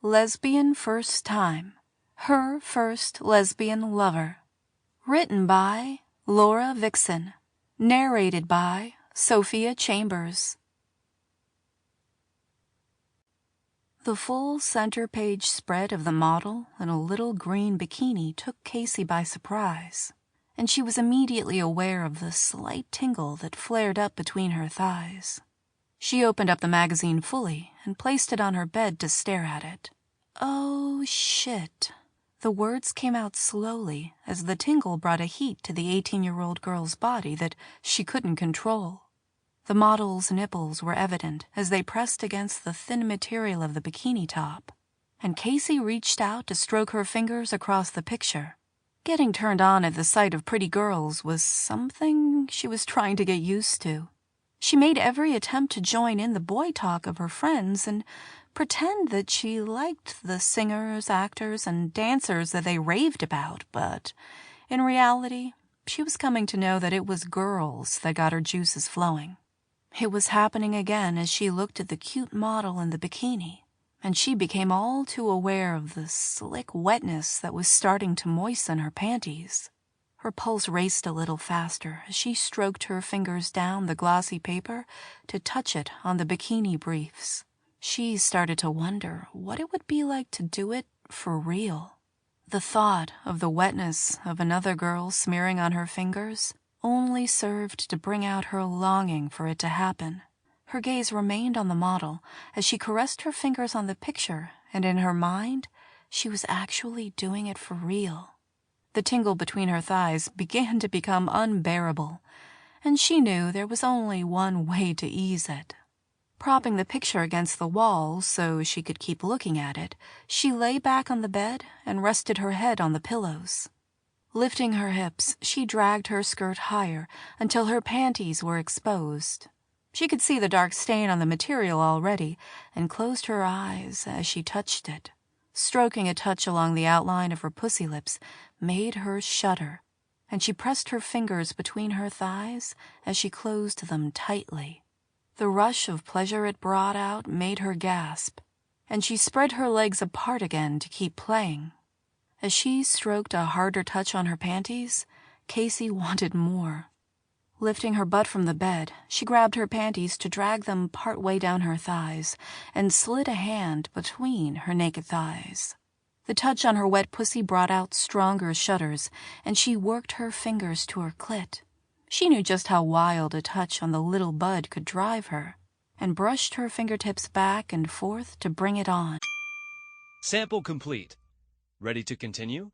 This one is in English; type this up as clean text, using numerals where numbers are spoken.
Lesbian First Time. Her First Lesbian Lover. Written by Laura Vixen. Narrated by Sophia Chambers. The full center page spread of the model in a little green bikini took Casey by surprise, and she was immediately aware of the slight tingle that flared up between her thighs. She opened up the magazine fully and placed it on her bed to stare at it. Oh, shit. The words came out slowly as the tingle brought a heat to the 18-year-old girl's body that she couldn't control. The model's nipples were evident as they pressed against the thin material of the bikini top, and Casey reached out to stroke her fingers across the picture. Getting turned on at the sight of pretty girls was something she was trying to get used to. She made every attempt to join in the boy talk of her friends and pretend that she liked the singers, actors, and dancers that they raved about, but in reality, she was coming to know that it was girls that got her juices flowing. It was happening again as she looked at the cute model in the bikini, and she became all too aware of the slick wetness that was starting to moisten her panties. Her pulse raced a little faster as she stroked her fingers down the glossy paper to touch it on the bikini briefs. She started to wonder what it would be like to do it for real. The thought of the wetness of another girl smearing on her fingers only served to bring out her longing for it to happen. Her gaze remained on the model as she caressed her fingers on the picture, and in her mind, she was actually doing it for real. The tingle between her thighs began to become unbearable, and she knew there was only one way to ease it. Propping the picture against the wall so she could keep looking at it, she lay back on the bed and rested her head on the pillows. Lifting her hips, she dragged her skirt higher until her panties were exposed. She could see the dark stain on the material already and closed her eyes as she touched it. Stroking a touch along the outline of her pussy lips made her shudder, and she pressed her fingers between her thighs as she closed them tightly. The rush of pleasure it brought out made her gasp, and she spread her legs apart again to keep playing. As she stroked a harder touch on her panties, Casey wanted more. Lifting her butt from the bed, she grabbed her panties to drag them partway down her thighs and slid a hand between her naked thighs. The touch on her wet pussy brought out stronger shudders, and she worked her fingers to her clit. She knew just how wild a touch on the little bud could drive her, and brushed her fingertips back and forth to bring it on. Sample complete. Ready to continue?